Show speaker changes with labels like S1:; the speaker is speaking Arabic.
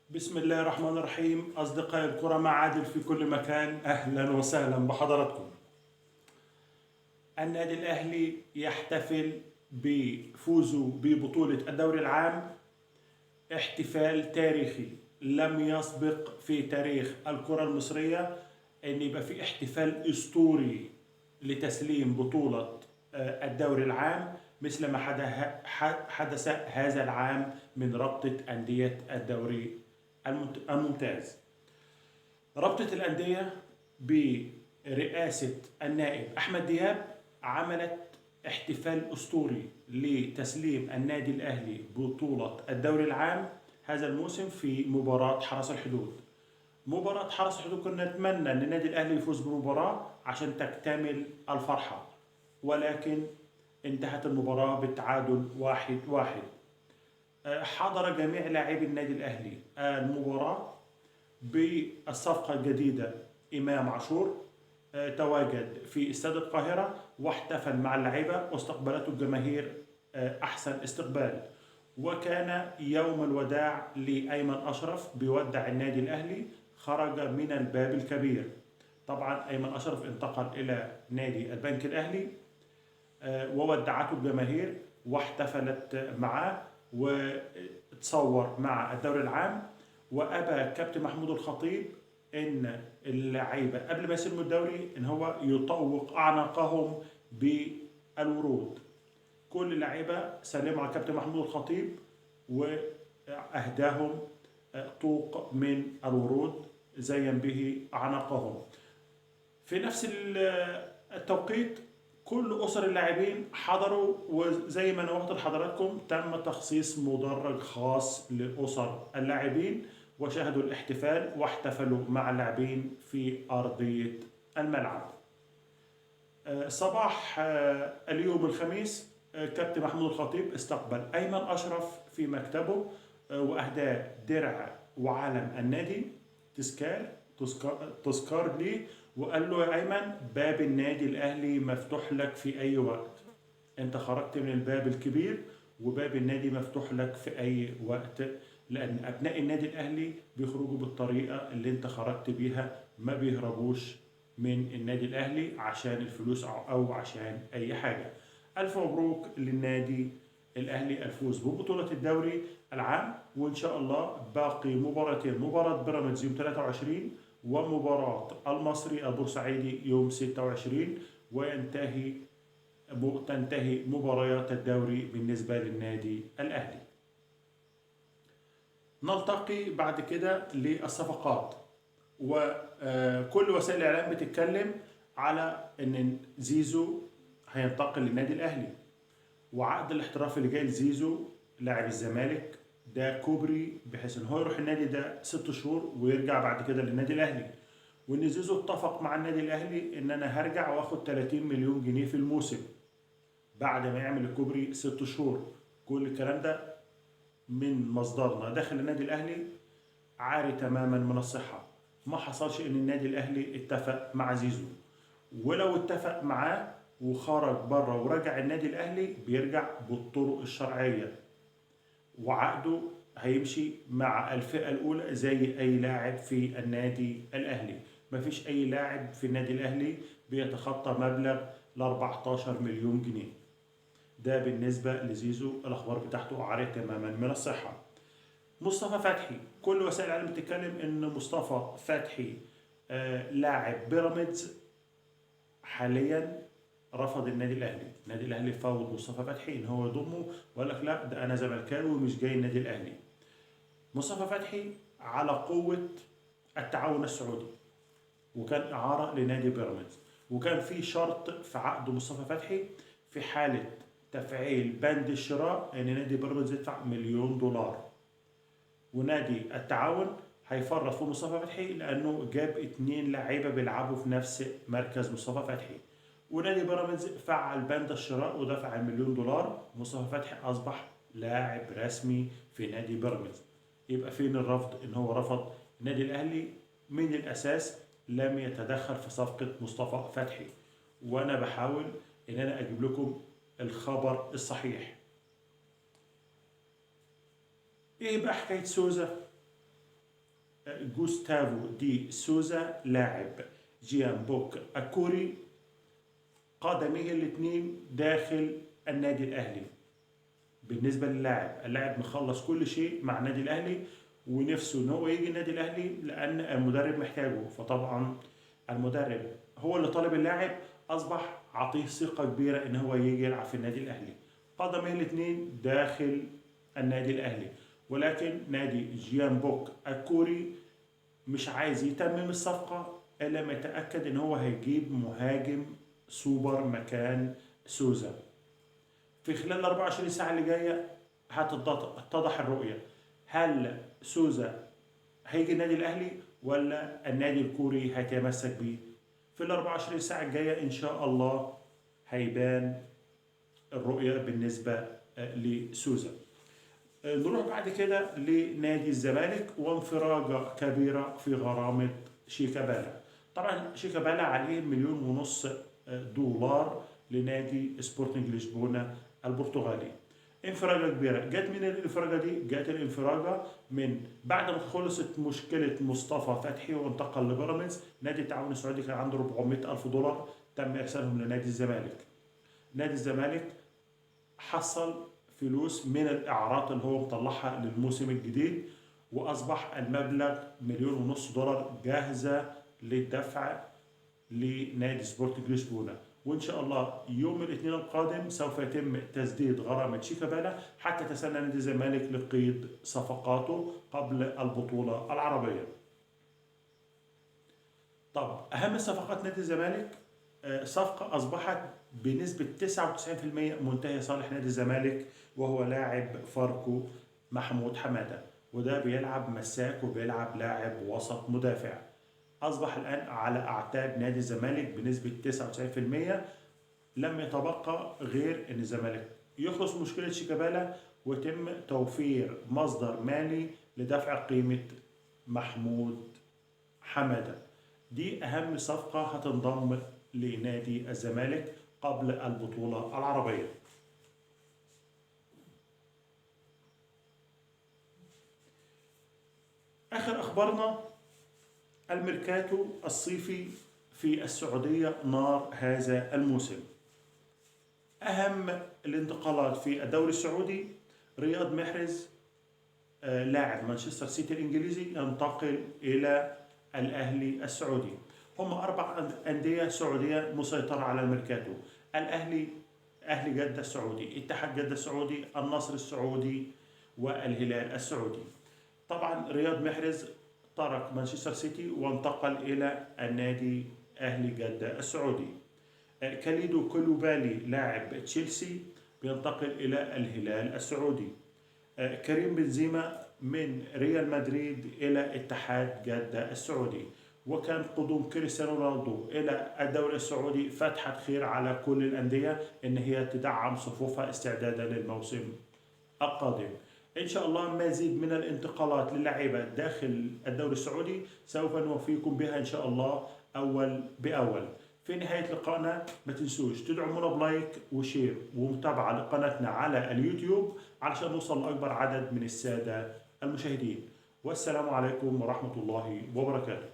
S1: بسم الله الرحمن الرحيم. أصدقائي الكرة مع عادل في كل مكان، أهلا وسهلا بحضراتكم. النادي الأهلي يحتفل بفوزه ببطولة الدوري العام احتفال تاريخي لم يسبق في تاريخ الكرة المصرية، أن يبقى في احتفال أسطوري لتسليم بطولة الدوري العام مثل ما حدث هذا العام من رابطة أندية الدوري الممتاز. رابطة الأندية برئاسة النائب أحمد دياب عملت احتفال أسطوري لتسليم النادي الأهلي بطولة الدوري العام هذا الموسم في مباراة حرس الحدود. مباراة حرس الحدود كنا نتمنى أن النادي الأهلي يفوز بمباراة عشان تكتمل الفرحة، ولكن انتهت المباراة بالتعادل 1-1. حضر جميع لاعبي النادي الأهلي المباراة بالصفقة الجديدة. إمام عاشور تواجد في استاد القاهرة واحتفل مع اللعيبة واستقبلته الجماهير أحسن استقبال. وكان يوم الوداع لأيمن أشرف بيودع النادي الأهلي، خرج من الباب الكبير. طبعا أيمن أشرف انتقل إلى نادي البنك الأهلي وودعته الجماهير واحتفلت معاه وتصور مع الدوري العام. وابى كابتن محمود الخطيب ان اللعيبه قبل ما يسلموا الدوري ان هو يطوق اعناقهم بالورود. كل اللعيبه سلموا على كابتن محمود الخطيب واهداهم طوق من الورود زين به اعناقهم. في نفس التوقيت كل أسر اللاعبين حضروا، وزي ما نوهت لحضراتكم تم تخصيص مدرج خاص لأسر اللاعبين وشاهدوا الاحتفال واحتفلوا مع اللاعبين في أرضية الملعب. صباح اليوم الخميس كابتن محمود الخطيب استقبل أيمن أشرف في مكتبه وأهداه درع وعلم النادي تذكار ليه، وقال له يا أيمن باب النادي الأهلي مفتوح لك في أي وقت. أنت خرجت من الباب الكبير وباب النادي مفتوح لك في أي وقت، لأن أبناء النادي الأهلي بيخرجوا بالطريقة اللي أنت خرجت بيها، ما بيهربوش من النادي الأهلي عشان الفلوس أو عشان أي حاجة. ألف مبروك للنادي الأهلي الفوز ببطولة الدوري العام، وإن شاء الله باقي مباراتين، مباراة بيراميدز يوم 23 ومباراة المصري البورسعيدي يوم 26، تنتهي مباريات الدوري بالنسبة للنادي الأهلي. نلتقي بعد كده للصفقات، وكل وسائل الإعلام بتتكلم على أن زيزو هينتقل للنادي الأهلي، وعقد الاحتراف اللي جاي لزيزو لاعب الزمالك ده كوبري بحيث ان هو يروح النادي ده 6 شهور ويرجع بعد كده للنادي الاهلي. وان زيزو اتفق مع النادي الاهلي ان انا هرجع واخد 30 مليون جنيه في الموسم بعد ما يعمل الكوبري 6 شهور. كل الكلام ده من مصدرنا داخل النادي الاهلي عاري تماما من الصحه. ما حصلش ان النادي الاهلي اتفق مع زيزو، ولو اتفق معاه وخرج بره ورجع النادي الاهلي بيرجع بالطرق الشرعيه، وعقده هيمشي مع الفئه الاولى زي اي لاعب في النادي الاهلي. مفيش اي لاعب في النادي الاهلي بيتخطى مبلغ ل 14 مليون جنيه. ده بالنسبه لزيزو الاخبار بتاعته عاريه تماما من الصحه. مصطفى فتحي كل وسائل العالم بتتكلم ان مصطفى فتحي لاعب بيراميدز حاليا رفض النادي الاهلي. النادي الاهلي فاوض مصطفى فتحي ان هو يضمه وقال لك لا ده انا زملكاوي ومش جاي النادي الاهلي. مصطفى فتحي على قوه التعاون السعودي وكان اعاره لنادي بيراميدز، وكان في شرط في عقد مصطفى فتحي في حاله تفعيل بند الشراء ان نادي بيراميدز يدفع $1,000,000، ونادي التعاون هيفرط في مصطفى فتحي لانه جاب 2 لعيبه بيلعبوا في نفس مركز مصطفى فتحي. ونادي بيراميدز فعل بند الشراء ودفع $1,000,000. مصطفى فتحي اصبح لاعب رسمي في نادي بيراميدز. يبقى فين الرفض؟ ان هو رفض. النادي الاهلي من الاساس لم يتدخل في صفقه مصطفى فتحي، وانا بحاول ان انا اجيب لكم الخبر الصحيح. ايه بقى حكايه سوزا؟ جوستافو دي سوزا لاعب جيان بوك أكوري قدميه الاثنين داخل النادي الأهلي. بالنسبة اللاعب مخلص كل شيء مع النادي الأهلي ونفسه ان هو يجي النادي الاهلي لان المدرب محتاجه، فطبعا المدرب هو اللي طالب اللاعب، اصبح عطيه ثقه كبيره ان هو يجي يلعب في النادي الاهلي. قدمه الاثنين داخل النادي الاهلي، ولكن نادي جيان بوك الكوري مش عايز يتمم الصفقه الا ما يتاكد ان هو هيجيب مهاجم سوبر مكان سوزا. في خلال ال 24 ساعه اللي جايه هتتضح الرؤيه، هل سوزا هيجي النادي الاهلي ولا النادي الكوري هيتمسك بيه؟ في ال 24 ساعه الجايه ان شاء الله هيبان الرؤيه بالنسبه لسوزا. نروح بعد كده لنادي الزمالك وانفراجه كبيره في غرامه شيكابالا. طبعا شيكابالا عليه 1.5 مليون دولار لنادي سبورتنج لشبونه البرتغالي. انفراجه كبيره. جت من الانفراجه دي؟ جت الانفراجه من بعد ما خلصت مشكله مصطفى فتحي وانتقل لبيراميدز. نادي التعاون السعودي كان عنده 400 الف دولار تم ارسالهم لنادي الزمالك. نادي الزمالك حصل فلوس من الاعارات اللي هو مطلعها للموسم الجديد، واصبح المبلغ 1.5 مليون دولار جاهزه للدفع لنادي سبورتنج لشبونه. وان شاء الله يوم الاثنين القادم سوف يتم تسديد غرامه شيكابالا حتى تسنى نادي الزمالك لقيد صفقاته قبل البطوله العربيه. طب اهم صفقات نادي الزمالك، صفقه اصبحت بنسبه 99% منتهيه صالح نادي الزمالك، وهو لاعب فاركو محمود حماده، وده بيلعب مساك وبيلعب لاعب وسط مدافع. أصبح الآن على أعتاب نادي الزمالك بنسبة 99%. لم يتبقى غير أن الزمالك يخلص مشكلة شيكابالا ويتم توفير مصدر مالي لدفع قيمة محمود حمادة. دي أهم صفقة هتنضم لنادي الزمالك قبل البطولة العربية. آخر أخبارنا، الميركاتو الصيفي في السعودية نار هذا الموسم. أهم الانتقالات في الدوري السعودي، رياض محرز لاعب مانشستر سيتي الإنجليزي ينتقل إلى الأهلي السعودي. هم 4 أندية سعودية مسيطرة على الميركاتو: الأهلي، أهلي جدة السعودي، اتحاد جدة السعودي، النصر السعودي، والهلال السعودي. طبعا رياض محرز ترك مانشستر سيتي وانتقل إلى النادي أهلي جدة السعودي. كاليدو كولوبالي لاعب تشيلسي بينتقل إلى الهلال السعودي. كريم بنزيما من ريال مدريد إلى اتحاد جدة السعودي. وكان قدوم كريستيانو رونالدو إلى الدوري السعودي فتحة خير على كل الأندية إن هي تدعم صفوفها استعدادا للموسم القادم. إن شاء الله مزيد من الانتقالات للاعيبة داخل الدوري السعودي سوف نوفيكم بها إن شاء الله أول بأول. في نهاية لقائنا ما تنسوش تدعمونا بلايك وشير ومتابعة لقناتنا على اليوتيوب علشان نوصل لأكبر عدد من السادة المشاهدين. والسلام عليكم ورحمة الله وبركاته.